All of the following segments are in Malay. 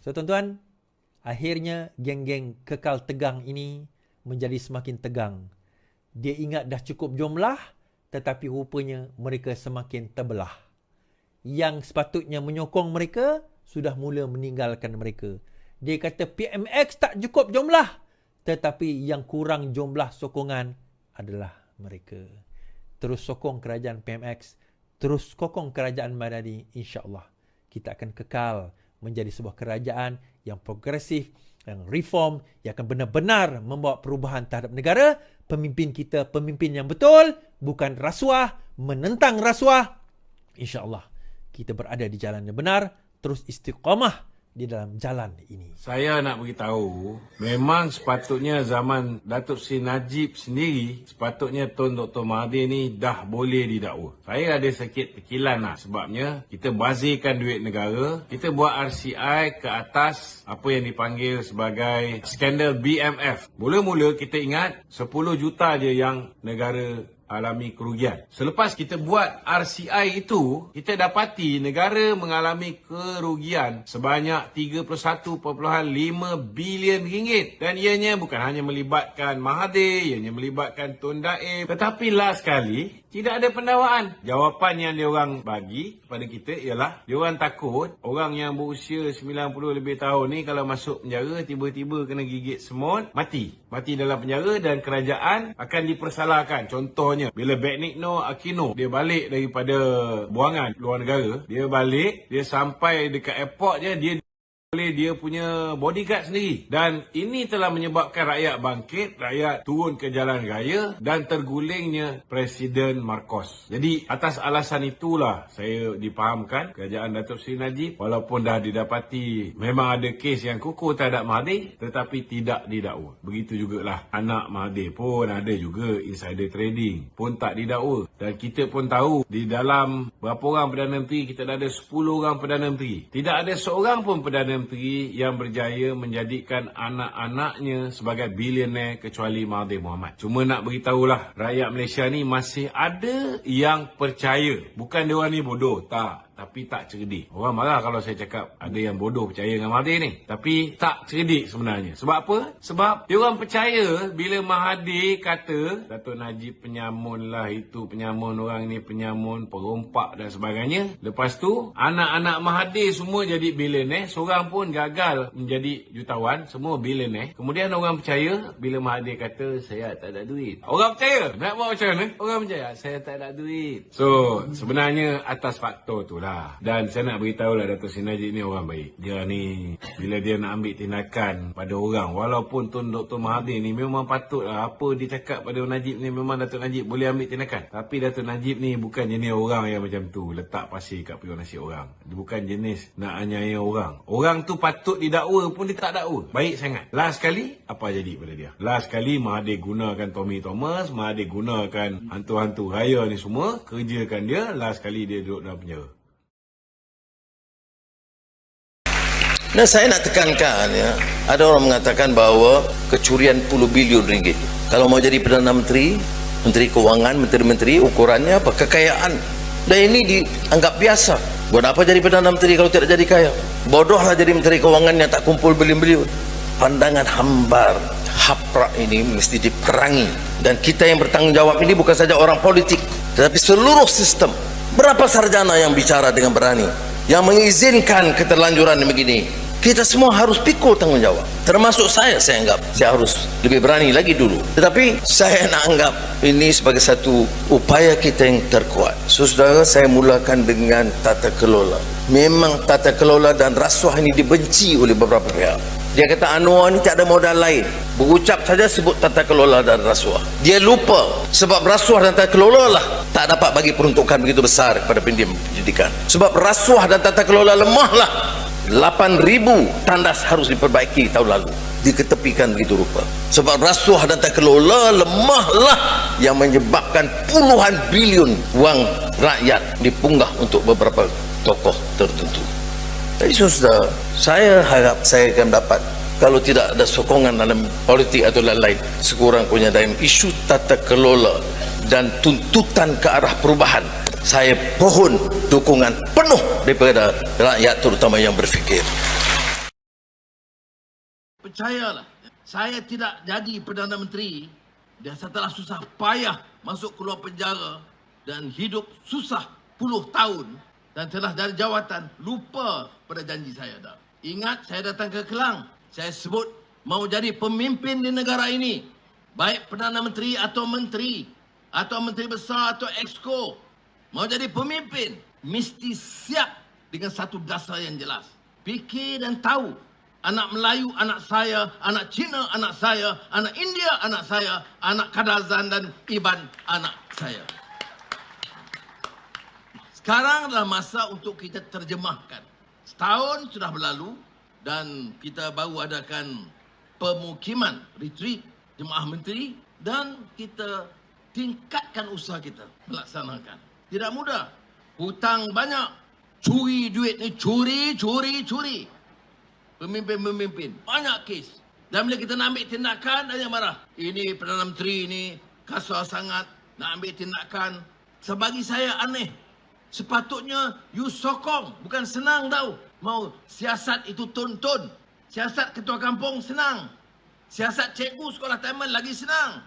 So tuan-tuan, akhirnya geng-geng kekal tegang ini menjadi semakin tegang. Dia ingat dah cukup jumlah, tetapi rupanya mereka semakin terbelah. Yang sepatutnya menyokong mereka sudah mula meninggalkan mereka. Dia kata PMX tak cukup jumlah, tetapi yang kurang jumlah sokongan adalah mereka. Terus sokong kerajaan PMX, terus sokong kerajaan Madani, insya-Allah kita akan kekal menjadi sebuah kerajaan yang progresif, yang reform, yang akan benar-benar membawa perubahan terhadap negara. Pemimpin kita pemimpin yang betul, bukan rasuah, menentang rasuah. InsyaAllah kita berada di jalan yang benar, terus istiqamah di dalam jalan ini. Saya nak beritahu, memang sepatutnya zaman Datuk Seri Najib sendiri, sepatutnya Tun Dr. Mahathir ni dah boleh didakwa. Saya ada sedikit tekilan lah, sebabnya kita bazirkan duit negara, kita buat RCI ke atas apa yang dipanggil sebagai skandal BMF. Mula-mula kita ingat 10 juta je yang negara alami kerugian. Selepas kita buat RCI itu, kita dapati negara mengalami kerugian sebanyak 31.5 bilion ringgit. Dan ianya bukan hanya melibatkan Mahathir, ianya melibatkan Tun Daib. Tetapi last kali, tidak ada pendakwaan. Jawapan yang diorang bagi kepada kita ialah, diorang takut orang yang berusia 90 lebih tahun ni kalau masuk penjara, tiba-tiba kena gigit semut, mati. Mati dalam penjara dan kerajaan akan dipersalahkan. Contohnya, bila Benigno Aquino, dia balik daripada buangan luar negara, dia balik, dia sampai dekat airport je, dia punya bodyguard sendiri. Dan ini telah menyebabkan rakyat bangkit, rakyat turun ke jalan raya dan tergulingnya Presiden Marcos. Jadi atas alasan itulah saya dipahamkan kerajaan Datuk Seri Najib, walaupun dah didapati memang ada kes yang kukuh terhadap Mahathir, tetapi tidak didakwa. Begitu jugalah anak Mahathir pun ada juga insider trading, pun tak didakwa. Dan kita pun tahu di dalam berapa orang Perdana Menteri, kita dah ada 10 orang Perdana Menteri. Tidak ada seorang pun Perdana Menteri yang berjaya menjadikan anak-anaknya sebagai bilioner kecuali Mahathir Mohamad. Cuma nak beritahulah, rakyat Malaysia ni masih ada yang percaya. Bukan dia orang ni bodoh, tak. Tapi tak cerdik. Orang marah kalau saya cakap ada yang bodoh percaya dengan Mahathir ni. Tapi tak cerdik sebenarnya. Sebab apa? Sebab dia orang percaya bila Mahathir kata Datuk Najib penyamun lah, itu penyamun, orang ni penyamun, perompak dan sebagainya. Lepas tu anak-anak Mahathir semua jadi bilioner, seorang pun gagal menjadi jutawan, semua bilioner. Kemudian orang percaya bila Mahathir kata saya tak ada duit. Orang percaya. Nak buat macam mana? Orang percaya saya tak ada duit. So sebenarnya atas faktor tu lah. Dan saya nak beritahu lah, Datuk Seri Najib ni orang baik. Dia ni bila dia nak ambil tindakan pada orang, walaupun Tun Dr. Mahathir ni memang patut lah, apa dia cakap pada Najib ni memang Datuk Najib boleh ambil tindakan. Tapi Datuk Najib ni bukan jenis orang yang macam tu, letak pasir kat pion nasi orang. Dia bukan jenis nak anyaya orang. Orang tu patut didakwa pun dia tak dakwa. Baik sangat. Last kali apa jadi pada dia? Last kali Mahathir gunakan Tommy Thomas, Mahathir gunakan hantu-hantu raya ni semua, kerjakan dia. Last kali dia duduk dalam penjara. Nah, saya nak tekankan ya, ada orang mengatakan bahawa kecurian puluh bilion ringgit. Kalau mau jadi Perdana Menteri, Menteri Kewangan, Menteri-Menteri, ukurannya apa? Kekayaan. Dan ini dianggap biasa. Buat apa jadi Perdana Menteri kalau tidak jadi kaya? Bodohlah jadi Menteri Kewangan yang tak kumpul bilion-bilion. Pandangan hambar, haprak ini mesti diperangi. Dan kita yang bertanggung jawab ini bukan saja orang politik, tetapi seluruh sistem. Berapa sarjana yang bicara dengan berani, yang mengizinkan keterlanjuran begini? Kita semua harus pikul tanggungjawab. Termasuk saya anggap saya harus lebih berani lagi dulu. Tetapi saya nak anggap ini sebagai satu upaya kita yang terkuat. Saudara, saya mulakan dengan tata kelola. Memang tata kelola dan rasuah ini dibenci oleh beberapa pihak. Dia kata Anwar ni tak ada modal lain. Berucap saja sebut tata kelola dan rasuah. Dia lupa sebab rasuah dan tata kelola lah tak dapat bagi peruntukan begitu besar kepada pendidikan. Sebab rasuah dan tata kelola lemah lah. 8,000 tandas harus diperbaiki tahun lalu, diketepikan begitu rupa. Sebab rasuah dan tata kelola lemahlah yang menyebabkan puluhan bilion wang rakyat dipunggah untuk beberapa tokoh tertentu. Jadi sudah, saya harap saya akan dapat, kalau tidak ada sokongan dalam politik atau lain-lain, sekurang-kurangnya dalam isu tata kelola dan tuntutan ke arah perubahan, saya pohon dukungan penuh daripada rakyat terutama yang berfikir. percayalah, saya tidak jadi Perdana Menteri dan setelah susah payah masuk keluar penjara dan hidup susah puluh tahun dan telah dari jawatan, lupa pada janji saya dah. Ingat, saya datang ke Kelang, saya sebut mau jadi pemimpin di negara ini, baik Perdana Menteri atau Menteri Besar atau Exco, mau jadi pemimpin, mesti siap dengan satu dasar yang jelas. Fikir dan tahu, anak Melayu anak saya, anak Cina anak saya, anak India anak saya, anak Kadazan dan Iban anak saya. Sekarang adalah masa untuk kita terjemahkan. Setahun sudah berlalu dan kita baru adakan pemukiman, retreat jemaah menteri dan kita tingkatkan usaha kita melaksanakan. Tidak mudah. Hutang banyak. Curi duit ni, curi. Pemimpin-pemimpin, banyak kes. Dan bila kita nak ambil tindakan, ada yang marah. Ini Perdana Menteri ni kasar sangat, nak ambil tindakan. Sebagi saya aneh. Sepatutnya you sokong, bukan senang tau. Mau siasat itu tonton. Siasat ketua kampung senang. Siasat cikgu sekolah taman lagi senang.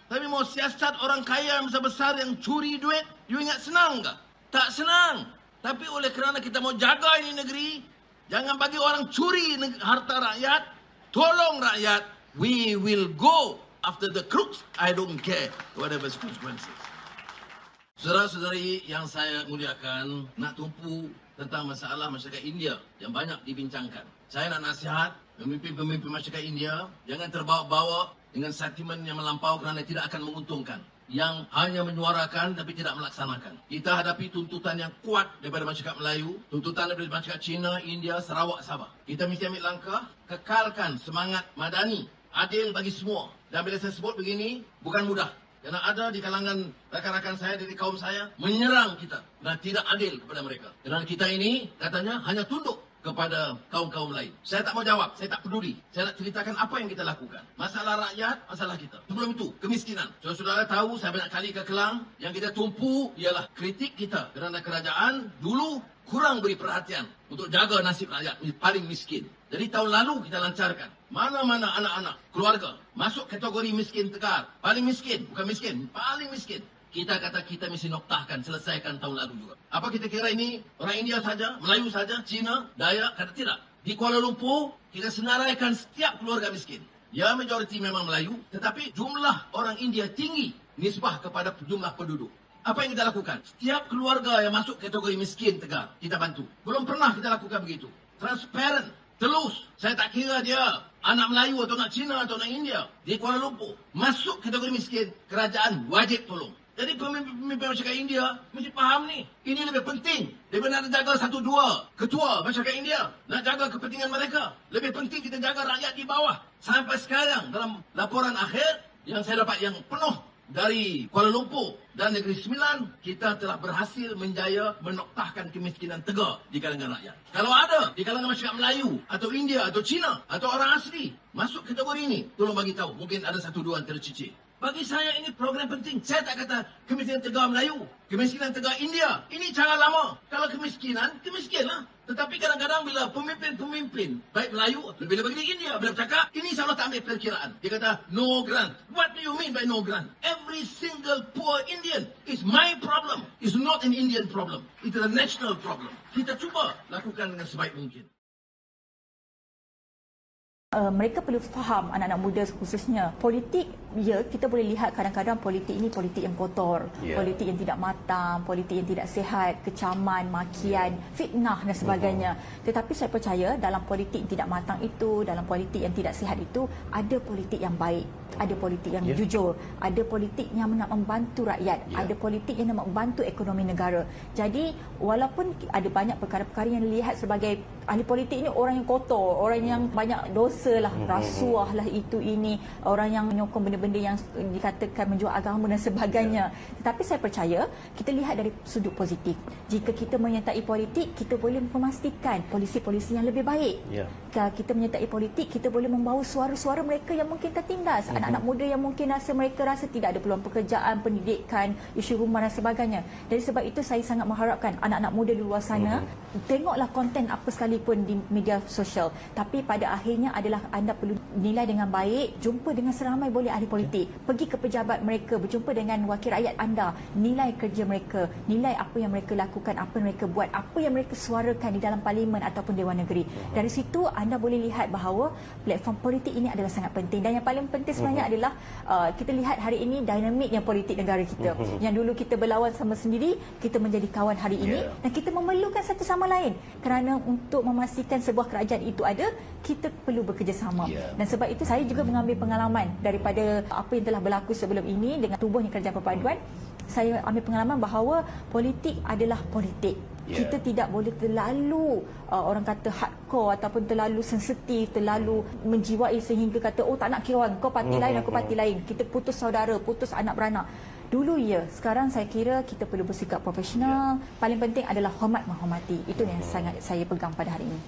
Tapi mau siasat orang kaya yang besar-besar yang curi duit, you ingat senang ke? Tak senang. Tapi oleh kerana kita mau jaga ini negeri, jangan bagi orang curi harta rakyat, tolong rakyat, we will go after the crooks, I don't care, whatever the consequences. Saudara-saudari yang saya muliakan, nak tumpu tentang masalah masyarakat India yang banyak dibincangkan. Saya nak nasihat pemimpin-pemimpin masyarakat India, jangan terbawa-bawa dengan sentimen yang melampau kerana tidak akan menguntungkan. Yang hanya menyuarakan tapi tidak melaksanakan. Kita hadapi tuntutan yang kuat daripada masyarakat Melayu, tuntutan daripada masyarakat Cina, India, Sarawak, Sabah. Kita mesti ambil langkah, kekalkan semangat madani, adil bagi semua. Dan bila saya sebut begini, bukan mudah. Kerana ada di kalangan rakan-rakan saya dari kaum saya menyerang kita dan tidak adil kepada mereka. Kerana kita ini katanya hanya tunduk kepada kaum-kaum lain. Saya tak mau jawab, saya tak peduli. Saya nak ceritakan apa yang kita lakukan. Masalah rakyat, masalah kita. Sebelum itu, kemiskinan. Saudara-saudara tahu, saya banyak kali ke Kelang. Yang kita tumpu ialah kritik kita. Kerana kerajaan dulu kurang beri perhatian untuk jaga nasib rakyat paling miskin. Jadi tahun lalu kita lancarkan. Mana-mana anak-anak, keluarga, masuk kategori miskin tegar. Paling miskin, bukan miskin, paling miskin. Kita kata kita mesti noktahkan, selesaikan tahun lalu juga. Apa kita kira ini orang India saja, Melayu saja, Cina, Dayak? Kata tidak. Di Kuala Lumpur, kita senaraikan setiap keluarga miskin. Ya, majoriti memang Melayu, tetapi jumlah orang India tinggi nisbah kepada jumlah penduduk. Apa yang kita lakukan? Setiap keluarga yang masuk kategori miskin tegar, kita bantu. Belum pernah kita lakukan begitu. Transparent, telus. Saya tak kira dia anak Melayu atau anak Cina atau anak India. Di Kuala Lumpur, masuk kategori miskin, kerajaan wajib tolong. Jadi pemimpin masyarakat India mesti faham ni. Ini lebih penting daripada nak jaga satu dua ketua masyarakat India. Nak jaga kepentingan mereka. Lebih penting kita jaga rakyat di bawah. Sampai sekarang dalam laporan akhir yang saya dapat yang penuh dari Kuala Lumpur dan Negeri Sembilan, kita telah berhasil menjaya menoktahkan kemiskinan tegar di kalangan rakyat. Kalau ada di kalangan masyarakat Melayu atau India atau Cina atau orang asli masuk kategori ini, tolong bagi tahu. Mungkin ada satu dua yang tercicir. Bagi saya ini program penting. Saya tak kata kemiskinan tegar Melayu, kemiskinan tegar India. Ini cara lama. Kalau kemiskinan, kemiskinlah. Tetapi kadang-kadang bila pemimpin-pemimpin, baik Melayu, lebih-lebih di India, bila bercakap, ini saya tak ambil perkiraan. Dia kata, no grant. What do you mean by no grant? Every single poor Indian is my problem. It's not an Indian problem. It's a national problem. Kita cuba lakukan dengan sebaik mungkin. Mereka perlu faham, anak-anak muda khususnya, politik, ya kita boleh lihat kadang-kadang politik ini politik yang kotor, politik yang tidak matang, politik yang tidak sihat, kecaman, makian, fitnah dan sebagainya. Tetapi saya percaya dalam politik yang tidak matang itu, dalam politik yang tidak sihat itu, ada politik yang baik, ada politik yang jujur, ada politik yang nak membantu rakyat, ada politik yang nak membantu ekonomi negara. Jadi walaupun ada banyak perkara-perkara yang dilihat sebagai ahli politik ini orang yang kotor, orang yang banyak dosa lah, rasuah lah, itu ini, orang yang menyokong benda-benda yang dikatakan menjual agama dan sebagainya. Tetapi saya percaya kita lihat dari sudut positif. Jika kita menyertai politik, kita boleh memastikan polisi-polisi yang lebih baik. Kalau kita menyertai politik, kita boleh membawa suara-suara mereka yang mungkin tertindas, anak-anak muda yang mungkin mereka rasa tidak ada peluang pekerjaan, pendidikan, isu rumah dan sebagainya. Jadi sebab itu saya sangat mengharapkan anak-anak muda di luar sana tengoklah konten apa sekalipun di media sosial, tapi pada akhirnya adalah anda perlu nilai dengan baik, jumpa dengan seramai boleh ahli politik, pergi ke pejabat mereka, berjumpa dengan wakil rakyat anda, nilai kerja mereka, nilai apa yang mereka lakukan, apa yang mereka buat, apa yang mereka suarakan di dalam parlimen ataupun Dewan Negeri. Dari situ anda boleh lihat bahawa platform politik ini adalah sangat penting, dan yang paling penting sebenarnya adalah kita lihat hari ini dinamiknya politik negara kita. Yang dulu kita berlawan sama sendiri, kita menjadi kawan hari ini, dan kita memerlukan satu sama lain, kerana untuk memastikan sebuah kerajaan itu ada, kita perlu bekerjasama. Dan sebab itu saya juga mengambil pengalaman daripada apa yang telah berlaku sebelum ini dengan tubuhnya kerajaan perpaduan. Saya ambil pengalaman bahawa politik adalah politik. Kita tidak boleh terlalu orang kata hardcore ataupun terlalu sensitif, terlalu menjiwai sehingga kata oh tak nak kira orang, kau parti lain, aku parti lain. Kita putus saudara, putus anak beranak. Dulu ya, sekarang saya kira kita perlu bersikap profesional. Paling penting adalah hormat menghormati. Itu yang sangat saya pegang pada hari ini.